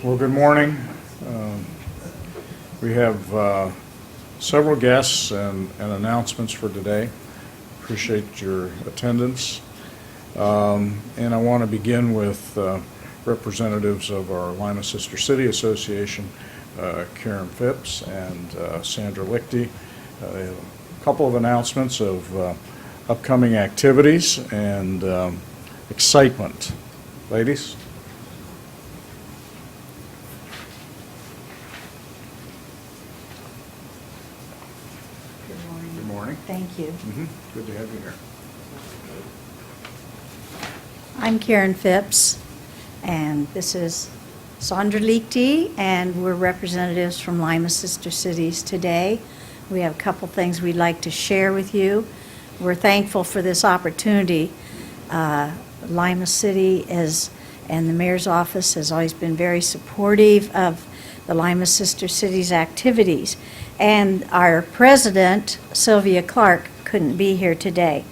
Well, good morning. We have several guests and announcements for today. Appreciate your attendance. And I want to begin with representatives of our Lima Sister City Association, Karen Phipps and Sandra Leichty. They have a couple of announcements of upcoming activities and excitement. Ladies? Good morning. Thank you. Good to have you here. I'm Karen Phipps, and this is Sandra Leichty, and we're representatives from Lima Sister Cities today. We have a couple things we'd like to share with you. We're thankful for this opportunity. Lima City and the Mayor's Office has always been very supportive of the Lima Sister Cities activities. And our president, Sylvia Clark, couldn't be here today.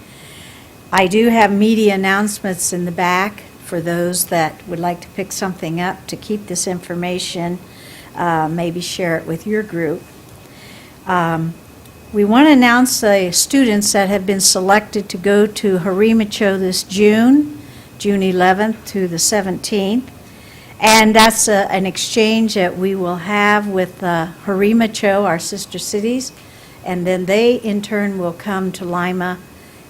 I do have media announcements in the back for those that would like to pick something up to keep this information, maybe share it with your group. We want to announce the students that have been selected to go to Harima this June 11th to the 17th. And that's an exchange that we will have with Harima, our sister cities, and then they in turn will come to Lima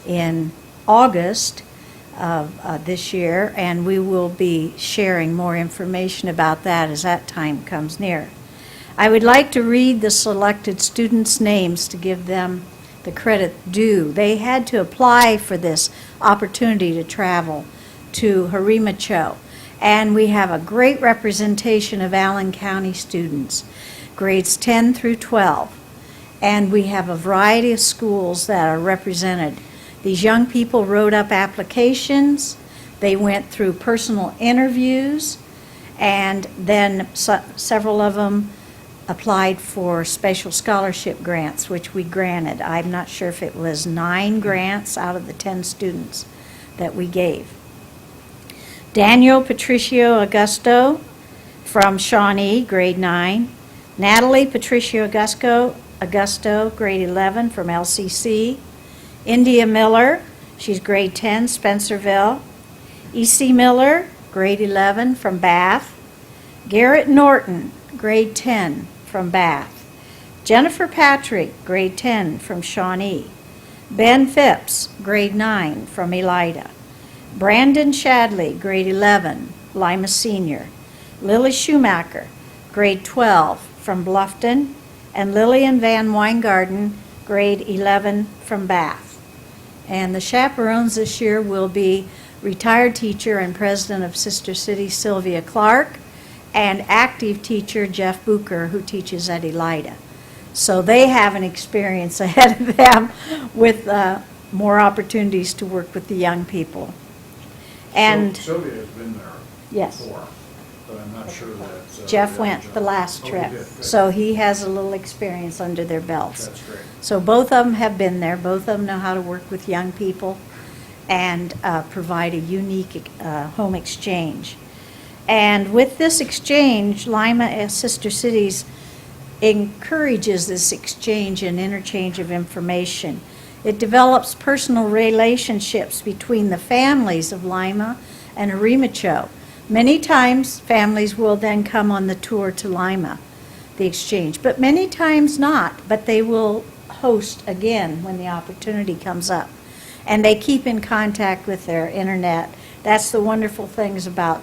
in August of this year, and we will be sharing more information about that as that time comes near. I would like to read the selected students' names to give them the credit due. They had to apply for this opportunity to travel to Harima, and we have a great representation of Allen County students, grades 10 through 12, and we have a variety of schools that are represented. These young people wrote up applications, they went through personal interviews, and then several of them applied for special scholarship grants, which we granted. I'm not sure if it was 9 grants out of the 10 students that we gave. Daniel Patricio Augusto from Shawnee, grade 9. Natalie Patricio Augusto, grade 11 from LCC. India Miller, she's grade 10, Spencerville. E.C. Miller, grade 11 from Bath. Garrett Norton, grade 10 from Bath. Jennifer Patrick, grade 10 from Shawnee. Ben Phipps, grade 9 from Elida. Brandon Shadley, grade 11, Lima Senior. Lily Schumacher, grade 12 from Bluffton. And Lillian Van Weingarten, grade 11 from Bath. And the chaperones this year will be retired teacher and president of Sister City, Sylvia Clark, and active teacher Jeff Bucher, who teaches at Elida. So they have an experience ahead of them with more opportunities to work with the young people. And Sylvia has been there before, but I'm not sure that Jeff went the last trip, so he has a little experience under their belts. That's great. So both of them have been there. Both of them know how to work with young people and provide a unique home exchange. And with this exchange, Lima as Sister Cities encourages this exchange and interchange of information. It develops personal relationships between the families of Lima and Harima. Many times, families will then come on the tour to Lima, the exchange, but many times not, but they will host again when the opportunity comes up. And they keep in contact with their internet. That's the wonderful things about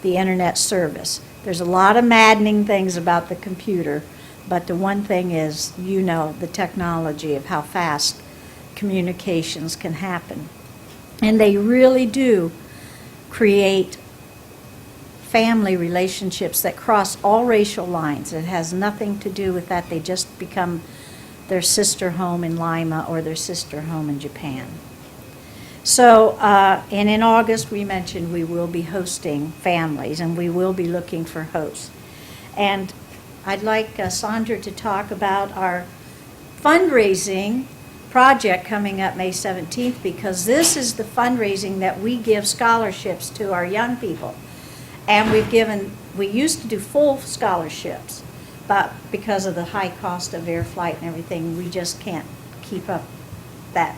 the internet service. There's a lot of maddening things about the computer, but the one thing is, the technology of how fast communications can happen. And they really do create family relationships that cross all racial lines. It has nothing to do with that. They just become their sister home in Lima or their sister home in Japan. So, and in August, we mentioned we will be hosting families, and we will be looking for hosts. And I'd like Sandra to talk about our fundraising project coming up May 17th, because this is the fundraising that we give scholarships to our young people. And we've given we used to do full scholarships, but because of the high cost of air flight and everything, we just can't keep up that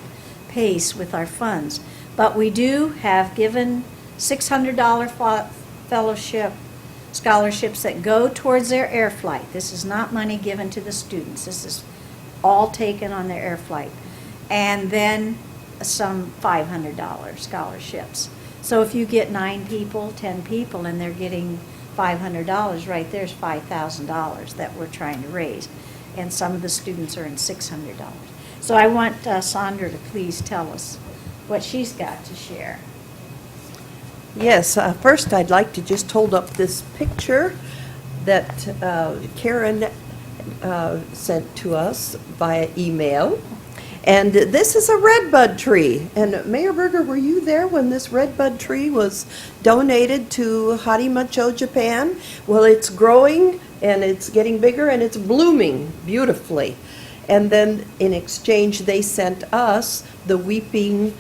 pace with our funds. But we do have given $600 fellowship scholarships that go towards their air flight. This is not money given to the students. This is all taken on their air flight. And then some $500 scholarships. So if you get 9 people, 10 people, and they're getting $500, right there's $5,000 that we're trying to raise. And some of the students are in $600. So I want Sandra to please tell us what she's got to share. Yes, first I'd like to just hold up this picture that Karen sent to us via email. And this is a redbud tree. And Mayor Berger, were you there when this redbud tree was donated to Harima, Japan? Well, it's growing and it's getting bigger and it's blooming beautifully. And then in exchange, they sent us the weeping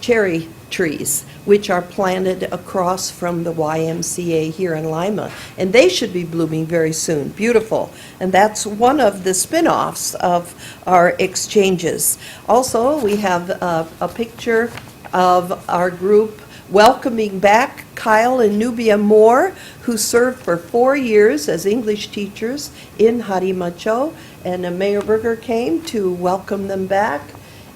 cherry trees, which are planted across from the YMCA here in Lima. And they should be blooming very soon. Beautiful. And that's one of the spin-offs of our exchanges. Also, we have a picture of our group welcoming back Kyle and Nubia Moore, who served for 4 years as English teachers in Harima. And Mayor Berger came to welcome them back.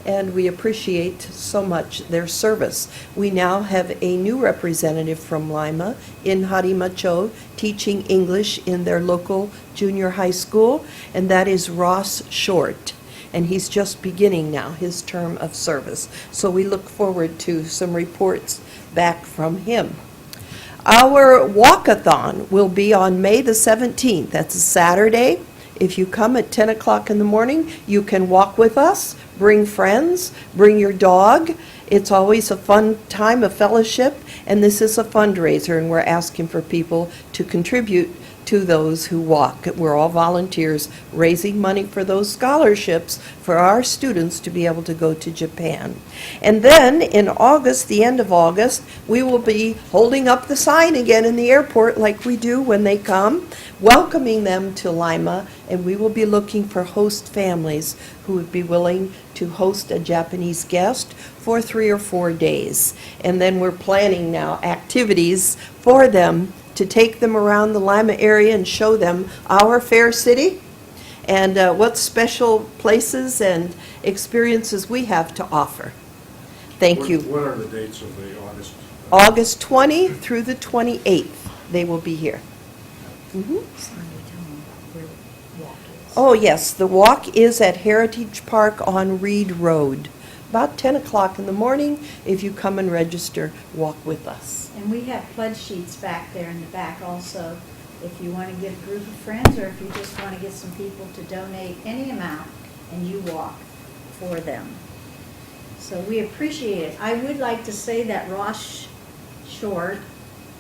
And we appreciate so much their service. We now have a new representative from Lima in Harima teaching English in their local junior high school, and that is Ross Short. And he's just beginning now his term of service. So we look forward to some reports back from him. Our walkathon will be on May the 17th. That's a Saturday. If you come at 10 o'clock in the morning, you can walk with us, bring friends, bring your dog. It's always a fun time of fellowship, and this is a fundraiser, and we're asking for people to contribute to those who walk. We're all volunteers raising money for those scholarships for our students to be able to go to Japan. And then in August, the end of August, we will be holding up the sign again in the airport like we do when they come, welcoming them to Lima, and we will be looking for host families who would be willing to host a Japanese guest for 3 or 4 days. And then we're planning now activities for them to take them around the Lima area and show them our fair city and what special places and experiences we have to offer. Thank you. What are the dates of the August? August 20 through the 28th, they will be here. Oh, yes, the walk is at Heritage Park on Reed Road. About 10 o'clock in the morning. If you come and register, walk with us. And we have pledge sheets back there in the back also, if you want to get a group of friends or if you just want to get some people to donate any amount and you walk for them. So we appreciate it. I would like to say that Ross Short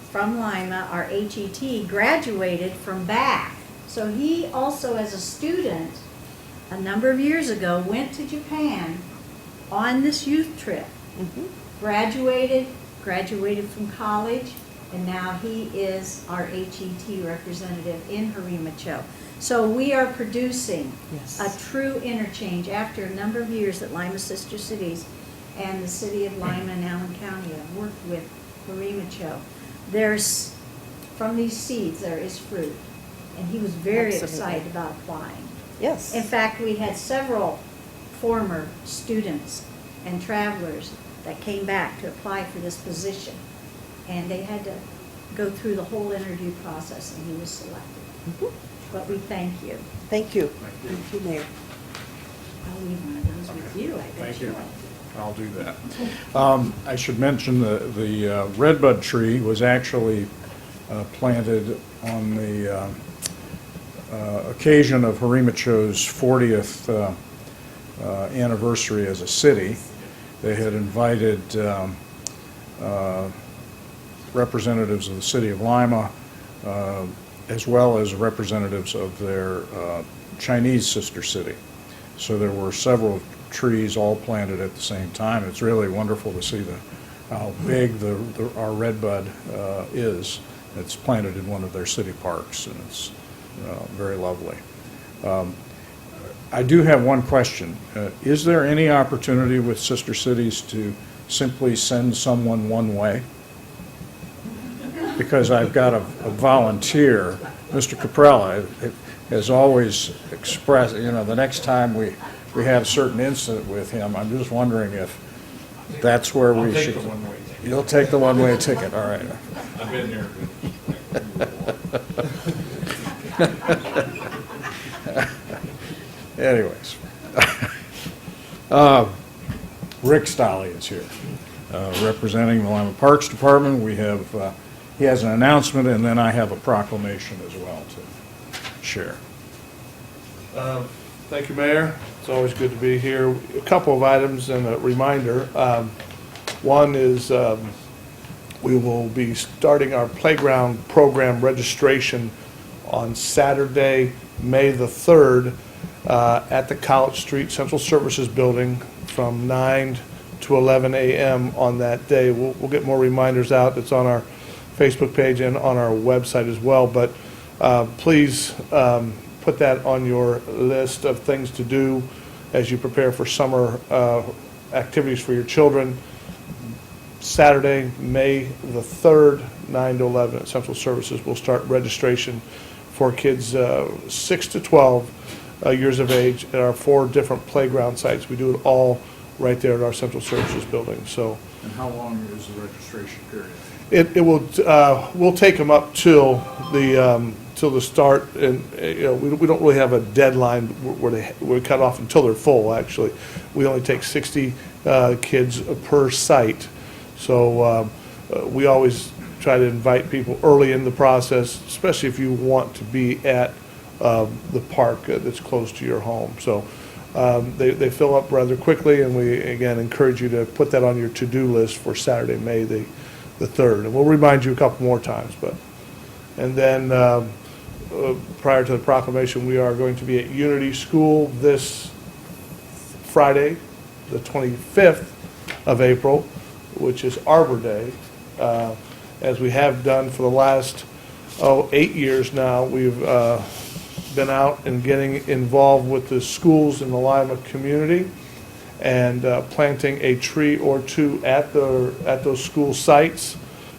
from Lima, our HET, graduated from BAC. So he also, as a student, a number of years ago, went to Japan on this youth trip. Graduated from college, and now he is our HET representative in Harima. So we are producing a true interchange after a number of years that Lima Sister Cities and the city of Lima and Allen County have worked with Harima. There's, from these seeds, there is fruit. And he was very excited about applying. Yes. In fact, we had several former students and travelers that came back to apply for this position. And they had to go through the whole interview process, and he was selected. But we thank you. Thank you. Thank you. Thank you, Mayor. I'll leave one of those with you, I bet Thank you. you will. I'll do that. I should mention the redbud tree was actually planted on the occasion of Harimacho's 40th anniversary as a city. They had invited representatives of the city of Lima as well as representatives of their Chinese sister city. So there were several trees all planted at the same time. It's really wonderful to see how big our redbud is. It's planted in one of their city parks, and it's very lovely. I do have one question. Is there any opportunity with sister cities to simply send someone one way? Because I've got a volunteer, Mr. Caprella, has always expressed, the next time we have a certain incident with him, I'm just wondering if that's where we should. I'll take the one-way ticket. You'll take the one-way ticket, all right. I've been there. Anyways. Ric Stolly is here, representing the Lima Parks Department. He has an announcement, and then I have a proclamation as well to share. Thank you, Mayor. It's always good to be here. A couple of items and a reminder. One is we will be starting our playground program registration on Saturday, May the 3rd, at the College Street Central Services Building from 9 to 11 a.m. on that day. We'll get more reminders out. It's on our Facebook page and on our website as well. But please put that on your list of things to do as you prepare for summer activities for your children. Saturday, May the 3rd, 9 to 11 at Central Services. We'll start registration for kids 6 to 12 years of age at our 4 different playground sites. We do it all right there at our Central Services building. So, And how long is the registration period? it will we'll take them up till the start, and we don't really have a deadline where we cut off until they're full. Actually, we only take 60 kids per site, so we always try to invite people early in the process, especially if you want to be at the park that's close to your home. So they fill up rather quickly, and we again encourage you to put that on your to-do list for Saturday, May the 3rd, and we'll remind you a couple more times. And then prior to the proclamation, we are going to be at Unity School this Friday, the 25th of April, which is Arbor Day. As we have done for the last 8 years now, we've been out and getting involved with the schools in the Lima community and planting a tree or two at those school sites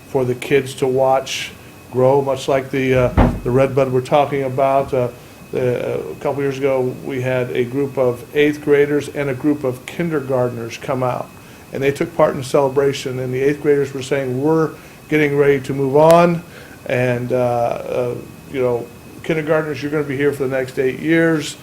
for the kids to watch grow, much like the redbud we're talking about. A couple years ago, we had a group of 8th graders and a group of kindergartners come out, and they took part in the celebration, and the 8th graders were saying, we're getting ready to move on, and kindergartners, you're going to be here for the next 8 years,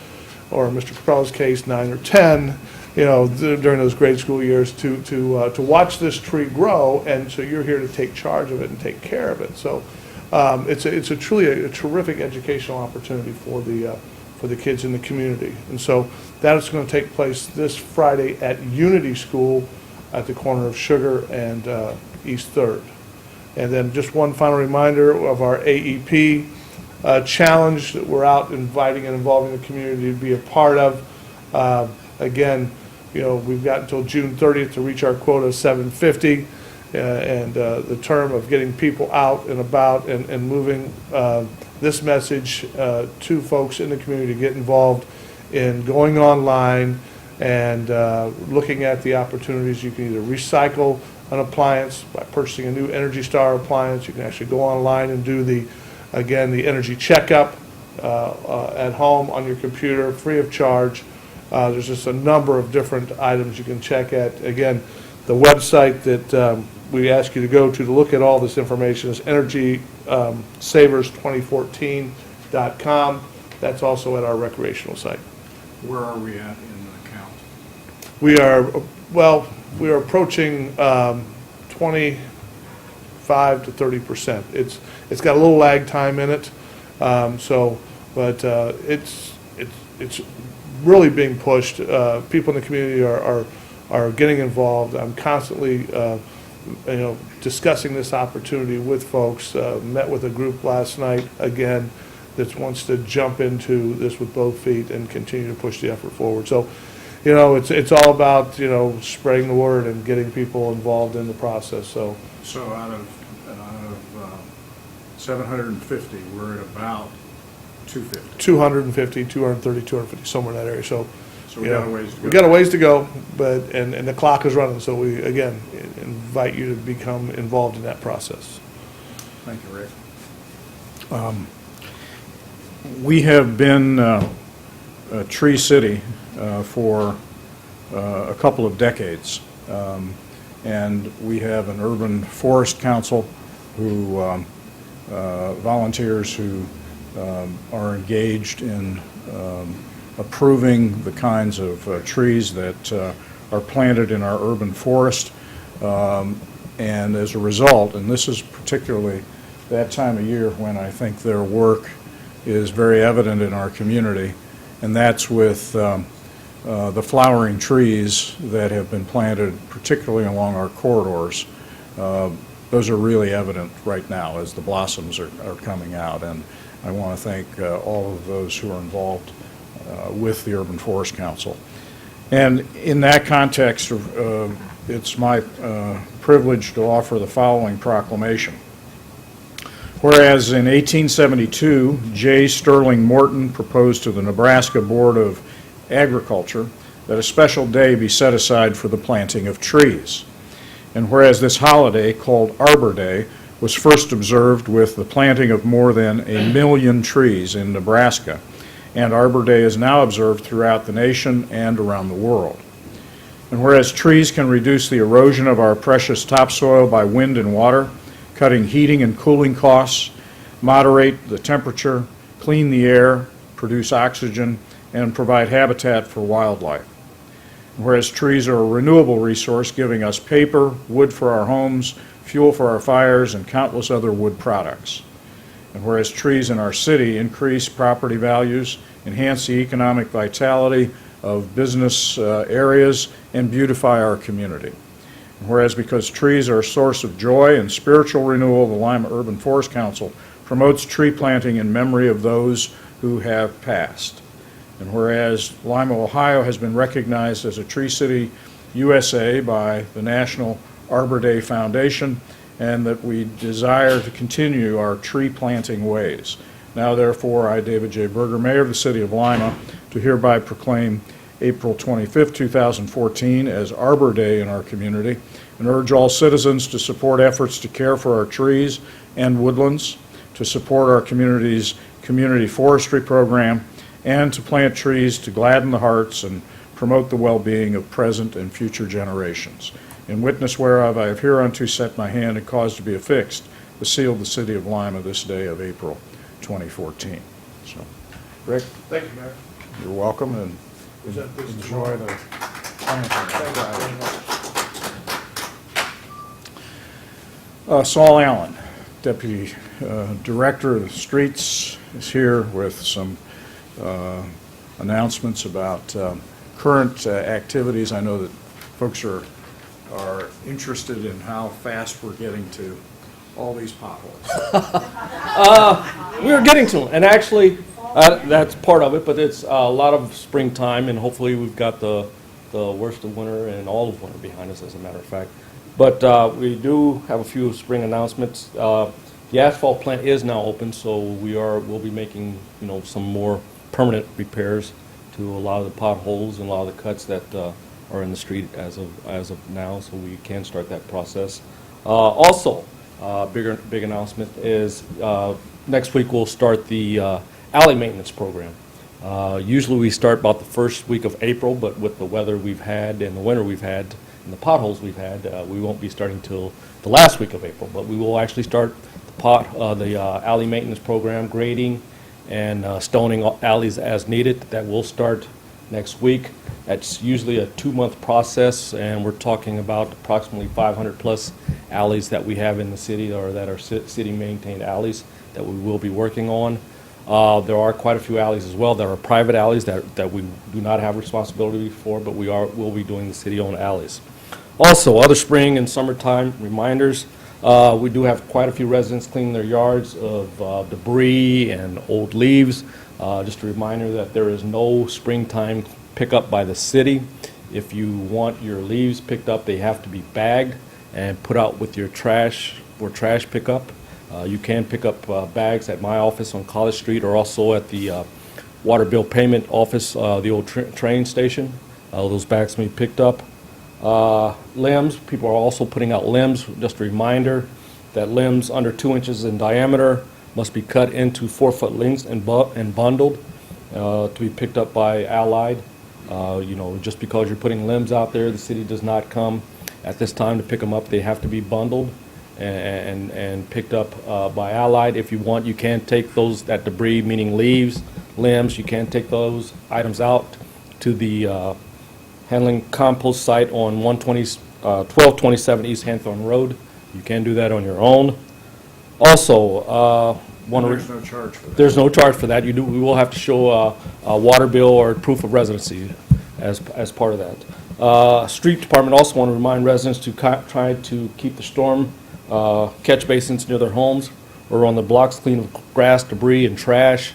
or in Mr. Capella's case, 9 or 10, during those grade school years to watch this tree grow, and so you're here to take charge of it and take care of it. So it's truly a terrific educational opportunity for the kids in the community. And so that is going to take place this Friday at Unity School at the corner of Sugar and East 3rd. And then just one final reminder of our AEP challenge that we're out inviting and involving the community to be a part of. Again, we've got until June 30th to reach our quota of 750, and the term of getting people out and about and moving this message to folks in the community to get involved in going online and looking at the opportunities. You can either recycle an appliance by purchasing a new Energy Star appliance. You can actually go online and do the energy checkup at home on your computer, free of charge. There's just a number of different items you can check at. Again, the website that we ask you to go to look at all this information is EnergySavers2014.com. That's also at our recreational site. Where are we at in the count? We are approaching 25 to 30%. It's got a little lag time in it, but it's really being pushed. People in the community are getting involved. I'm constantly discussing this opportunity with folks. Met with a group last night again that wants to jump into this with both feet and continue to push the effort forward. So, it's all about spreading the word and getting people involved in the process. So out of 750, we're at about 250. 250, 230, 250, somewhere in that area, so. So we you got know, a ways to go. We got a ways to go, but, and the clock is running, so we, again, invite you to become involved in that process. Thank you, Rick. We have been a tree city for a couple of decades, and we have an urban forest council who volunteers who are engaged in approving the kinds of trees that are planted in our urban forest. And as a result, and this is particularly that time of year when I think their work is very evident in our community, and that's with the flowering trees that have been planted, particularly along our corridors. Those are really evident right now as the blossoms are coming out, and I want to thank all of those who are involved with the Urban Forest Council. And in that context, it's my privilege to offer the following proclamation. Whereas in 1872, J. Sterling Morton proposed to the Nebraska Board of Agriculture that a special day be set aside for the planting of trees. And whereas this holiday, called Arbor Day, was first observed with the planting of more than 1 million trees in Nebraska, and Arbor Day is now observed throughout the nation and around the world. And whereas trees can reduce the erosion of our precious topsoil by wind and water, cutting heating and cooling costs, moderate the temperature, clean the air, produce oxygen, and provide habitat for wildlife. And whereas trees are a renewable resource, giving us paper, wood for our homes, fuel for our fires, and countless other wood products. And whereas trees in our city increase property values, enhance the economic vitality of business areas, and beautify our community. And whereas because trees are a source of joy and spiritual renewal, the Lima Urban Forest Council promotes tree planting in memory of those who have passed. And whereas Lima, Ohio has been recognized as a Tree City USA by the National Arbor Day Foundation, and that we desire to continue our tree planting ways. Now therefore, I, David J. Berger, Mayor of the City of Lima, do hereby proclaim April 25th, 2014 as Arbor Day in our community, and urge all citizens to support efforts to care for our trees and woodlands, to support our community's community forestry program, and to plant trees to gladden the hearts and promote the well-being of present and future generations. In witness whereof I have hereunto set my hand and caused to be affixed the seal of the City of Lima this day of April 2014. So, Rick, Thank you, Mayor. you're welcome, and Present this enjoy the planting. Saul Allen, Deputy Director of the Streets, is here with some announcements about current activities. I know that folks are interested in how fast we're getting to all these potholes. We are getting to them, and actually, that's part of it, but it's a lot of springtime, and hopefully we've got the worst of winter and all of winter behind us, as a matter of fact. But we do have a few spring announcements. The asphalt plant is now open, so we'll be making, some more permanent repairs to a lot of the potholes and a lot of the cuts that are in the street as of now, so we can start that process. Also, big announcement is next week we'll start the alley maintenance program. Usually we start about the first week of April, but with the weather we've had and the winter we've had and the potholes we've had, we won't be starting till the last week of April. But we will actually start the alley maintenance program, grading and stoning alleys as needed. That will start next week. That's usually a 2-month process, and we're talking about approximately 500 plus alleys that we have in the city, or that are city maintained alleys that we will be working on. There are quite a few alleys as well that are private alleys that we do not have responsibility for, but we'll be doing the city-owned alleys. Also, other spring and summertime reminders. We do have quite a few residents cleaning their yards of debris and old leaves. Just a reminder that there is no springtime pickup by the city. If you want your leaves picked up, they have to be bagged and put out with your trash for trash pickup. You can pick up bags at my office on College Street or also at the water bill payment office, the old train station. Those bags can be picked up. Limbs, people are also putting out limbs. Just a reminder that limbs under 2 inches in diameter must be cut into 4-foot lengths and bundled to be picked up by Allied. You know, just because you're putting limbs out there, the city does not come at this time to pick them up. They have to be bundled and picked up by Allied. If you want, you can take that debris, meaning leaves, limbs, you can take those items out to the handling compost site on 1227 East Hanthorne Road. You can do that on your own. Also, There's no charge for that. there's no charge for that. We will have to show a water bill or proof of residency as part of that. Street Department also want to remind residents to try to keep the storm catch basins near their homes or on the blocks clean of grass, debris, and trash.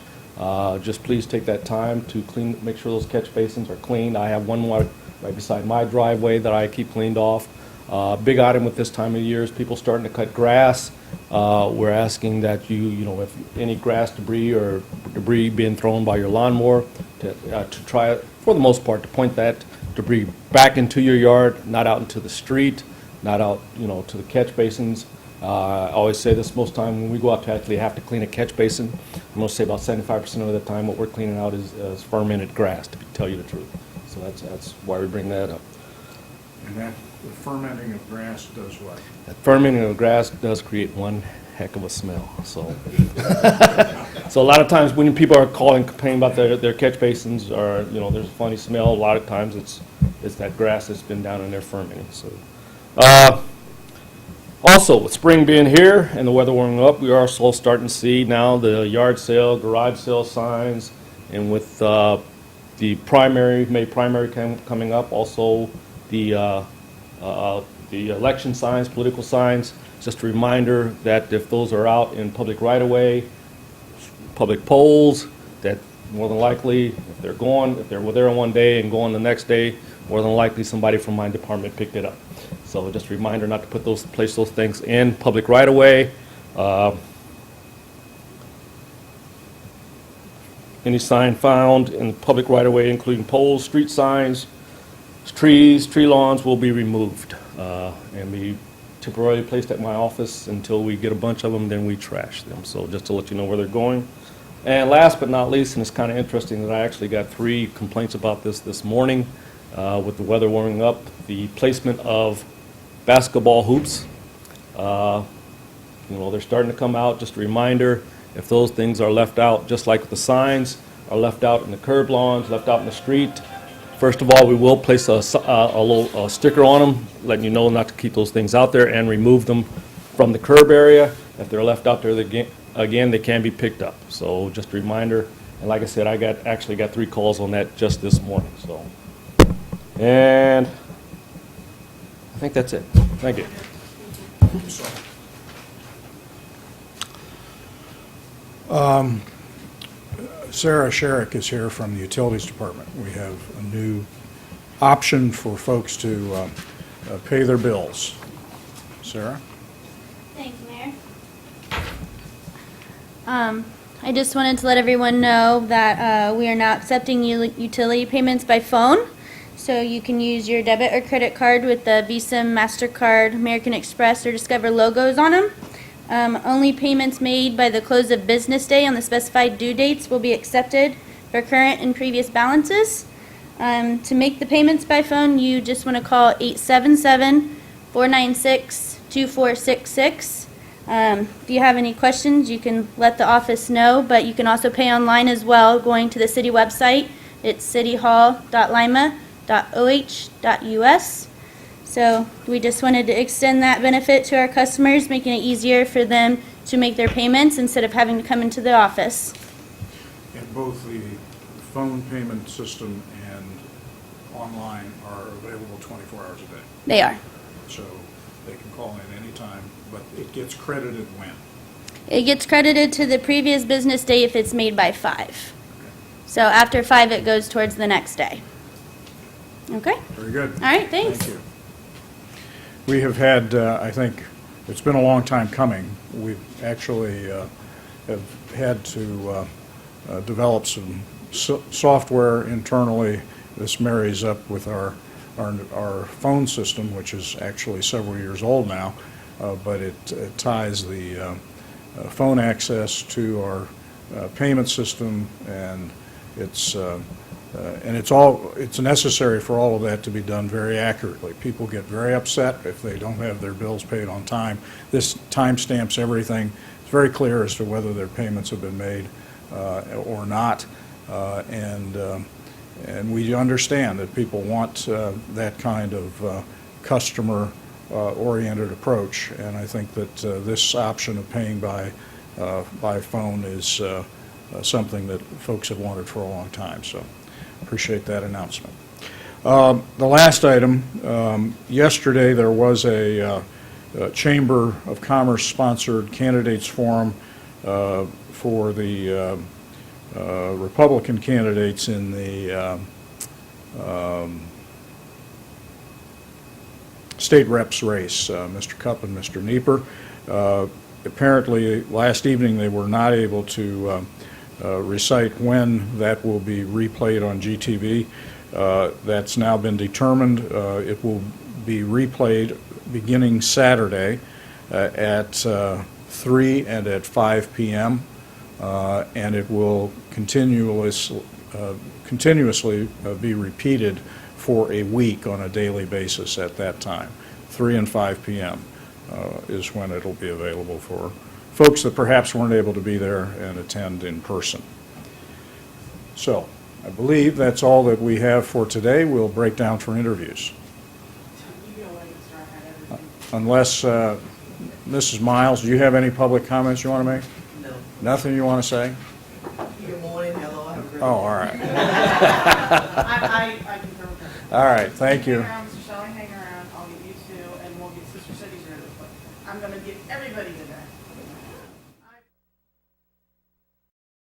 Just please take that time to make sure those catch basins are clean. I have one right beside my driveway that I keep cleaned off. Big item with this time of year is people starting to cut grass. We're asking that you know, if any grass debris or debris being thrown by your lawnmower, to try, for the most part, to point that debris back into your yard, not out into the street, not out, you know, to the catch basins. I always say this most time when we go out to actually have to clean a catch basin. I'm going to say about 75% of the time what we're cleaning out is fermented grass, to tell you the truth. So that's why we bring that up. And that, the fermenting of grass does what? That fermenting of grass does create one heck of a smell. So, so a lot of times when people are calling, complaining about their catch basins, or you know, there's a funny smell. A lot of times it's that grass that's been down in there fermenting. So, also with spring being here and the weather warming up, we are also starting to see now the yard sale, garage sale signs, and with the May primary coming up, also the election signs, political signs. Just a reminder that if those are out in public right-of-way, public polls, that more than likely, if they were there one day and gone the next day, more than likely somebody from my department picked it up. So just a reminder not to place those things in public right-of-way. Any sign found in public right-of-way, including poles, street signs, trees, tree lawns, will be removed and be temporarily placed at my office until we get a bunch of them, then we trash them. So just to let you know where they're going. And last but not least, and it's kind of interesting that I actually got 3 complaints about this morning with the weather warming up, the placement of basketball hoops. You know, they're starting to come out. Just a reminder, if those things are left out, just like the signs are left out in the curb lawns, left out in the street, first of all, we will place a little sticker on them, letting you know not to keep those things out there, and remove them from the curb area. If they're left out there, again, they can be picked up. So just a reminder. And like I said, I actually got 3 calls on that just this morning. So, and I think that's it. Thank you. Sara Sherrick is here from the Utilities Department. We have a new option for folks to pay their bills. Sara? Thank you, Mayor. I just wanted to let everyone know that we are now accepting utility payments by phone. So you can use your debit or credit card with the Visa, MasterCard, American Express, or Discover logos on them. Only payments made by the close of business day on the specified due dates will be accepted for current and previous balances. To make the payments by phone, you just want to call 877-496-2466. If you have any questions, you can let the office know, but you can also pay online as well, going to the city website. It's cityhall.lima.oh.us. So we just wanted to extend that benefit to our customers, making it easier for them to make their payments instead of having to come into the office. And both the phone payment system and online are available 24 hours a day. They are. So they can call in anytime, but it gets credited when? It gets credited to the previous business day if it's made by 5. So after 5, it goes towards the next day. Okay? Very good. All right, thanks. Thank you. We have had, I think, it's been a long time coming. We've actually have had to develop some software internally. This marries up with our phone system, which is actually several years old now, but it ties the phone access to our payment system, and it's necessary for all of that to be done very accurately. People get very upset if they don't have their bills paid on time. This timestamps everything. It's very clear as to whether their payments have been made or not, and we understand that people want that kind of customer-oriented approach, and I think that this option of paying by phone is something that folks have wanted for a long time, so appreciate that announcement. The last item, yesterday there was a Chamber of Commerce sponsored candidates forum for the Republican candidates in the state reps race, Mr. Cupp and Mr. Nieper. Apparently, last evening they were not able to recite when that will be replayed on GTV. That's now been determined. It will be replayed beginning Saturday at 3 and at 5 p.m. And it will continuously be repeated for a week on a daily basis at that time. 3 and 5 p.m. Is when it'll be available for folks that perhaps weren't able to be there and attend in person. So, I believe that's all that we have for today. We'll break down for interviews. Unless, Mrs. Miles, do you have any public comments you want to make? No. Nothing you want to say? Good morning, hello, have a great Oh, all right. I concur with that. All right, thank you. Hang around, Mr. Shelley, hang around, I'll get you two, and we'll get Sister Cities ready. I'm gonna get everybody today.